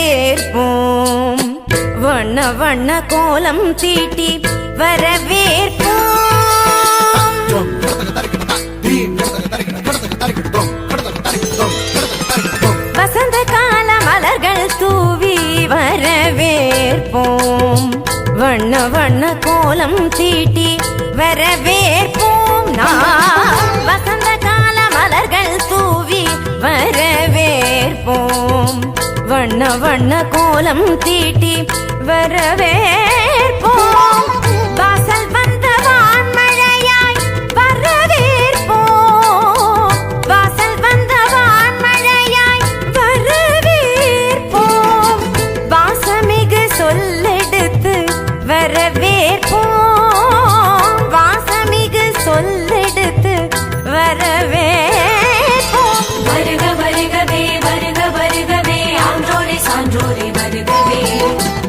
வரவேற்போம் வண்ண வண்ண கோலம் தீட்டி வரவேற்போம் வசந்த கால மலர்கள் தூவி வரவேற்போம் வண்ண வண்ண கோலம் தீட்டி வரவேற்போம் வசந்த கால மலர்கள் தூவி வரவேற்போம் வண்ண வண்ண கோலம் தீட்டி வரவேற்போம் வாசல் வந்த வான்மழையாய் வரவேற்போம் வாசல் வந்த வான்மழையாய் வரவேற்போம் வாசமிகு சொல்லெடுத்து வரவேற்போம் வாசமிகு சொல்லெடுத்து வரவேற்போம் வருக வருகவே வருக வருகவே சான்றோரே வருகவே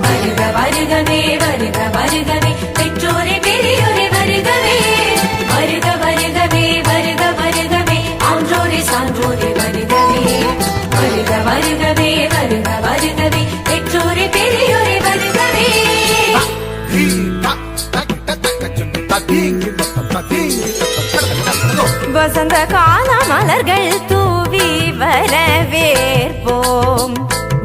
வருக வருகவே வருக வருகவே பெற்றோரே பெரியோரே வருகவே வருக வருகவே வருக வருகவே ஆன்றோரே சான்றோரே வருகவே வருக வருகவே வருக வருகவே பெற்றோரே பெரியோரே வருகவே வசந்த கால மலர்கள் தூவி வரவேற்போம்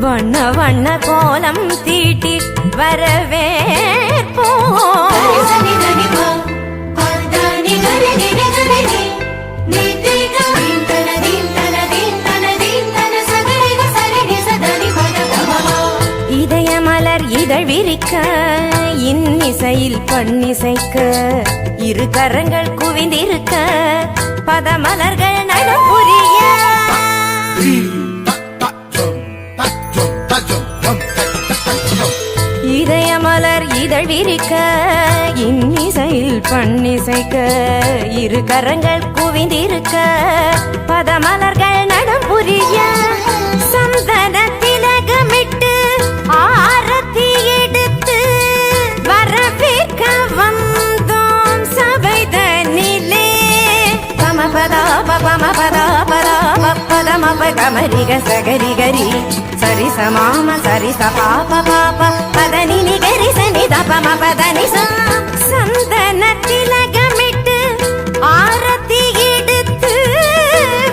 வண்ண வண்ண கோலம் தீட்டி வரவேற்போம் இதய மலர் இதழ் விரிக்க இன்னிசையில் பண்ணிசைக்க இரு கரங்கள் குவிந்திருக்க பதமலர்கள் நடப்புரிய இதய மலர் இதழ் விரிக்க இன்னிசையில் பண்ணிசைக்க இரு கரங்கள் குவிந்திருக்க பதமலர்கள் நடம் புரிய சந்தன திலகமிட்டு ஆரத்தி எடுத்து வரவேற்க வந்தோம் சபைதனிலே பமபதா பமபதா பதா பதமப கமரிக சகரிகரி சரி சமாம சரி சபாப பாப பதனி நிகரி சனி தபம பதனி சந்தன திலகமிட்டு ஆரத்தி எடுத்து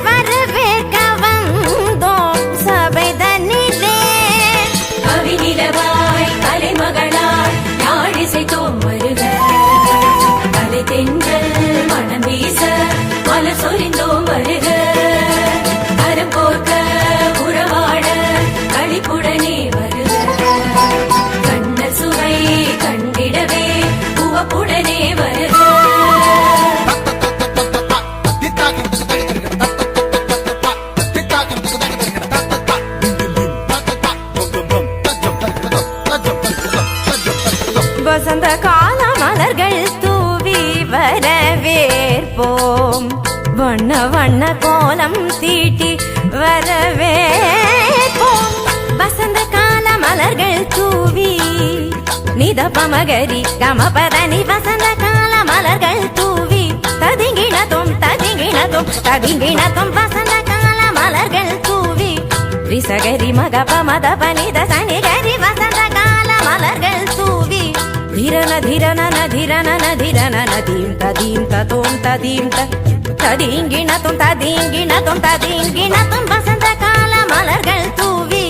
வரவேற்க வந்தோம் சபைதனிலே கவி நிலவாய் கலைமகளாய் யாழிசைத்தோம் வருக கலை தென்றல் மனம் வீச மலர் சொரிந்தோம் வருக கரம் கோர்க்க உறவாட களிப்புடனே வருக கண்ண சுவை கண்டிடவே உவப்புடனே வருக வசந்த கால மலர்கள் தூவி வரவேற்போம் வண்ண வண்ண கோலம் தீட்டி வரவேற்போம் வசந்த கால மலர்கள் தூவி நிதபமகரி கமபதனி வசந்த கால மலர்கள் தூவி ததிங்கிணத்தும் ததிங்கிணத்தும் ததிங்கிணத்தும் வசந்த கால மலர்கள் தூவி ரிசகரி மகப மதப நித சனிகரி வசந்த கால மலர்கள் தூவி धिरन धिरन न धिरन न धिरन न धीम तदीम ततोम तदीम तदींगिण तुम तदींगिण तुम वसंत काल मलर्गल तूवी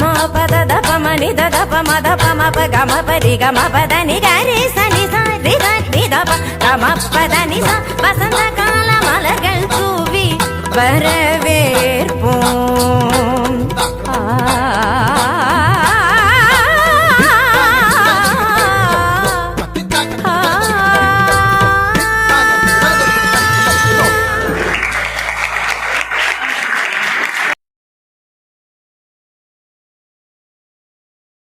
मा पद दप मनि दप मद पम प गम परि गम पद नि गरि सनि सा रि ग नि दप गम पद नि सा वसंत काल मलर्गल तूवी வரவேற்போம்